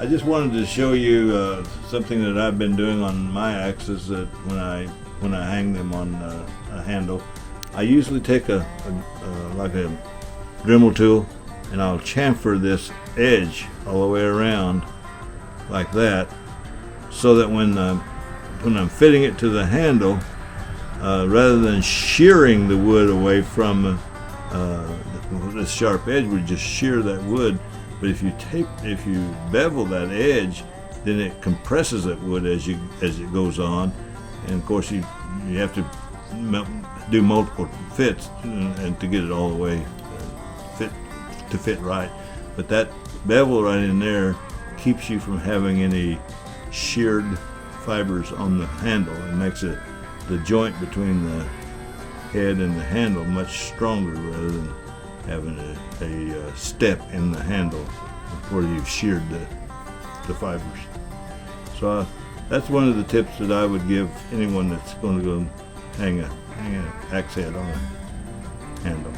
I just wanted to show you something that I've been doing on my axes that when I hang them on a handle. I usually take like a Dremel tool, and I'll chamfer this edge all the way around like that, so that when I'm fitting it to the handle, rather than shearing the wood away from this sharp edge, would just shear that wood. But if you bevel that edge, then it compresses that wood as it goes on, and of course you have to do multiple fits and to get it all the way fit right. But that bevel right in there keeps you from having any sheared fibers on the handle. It makes the joint between the head and the handle much stronger, rather than having a step in the handle where you've sheared the fibers. So that's one of the tips that I would give anyone that's going to go hang an axe head on a handle.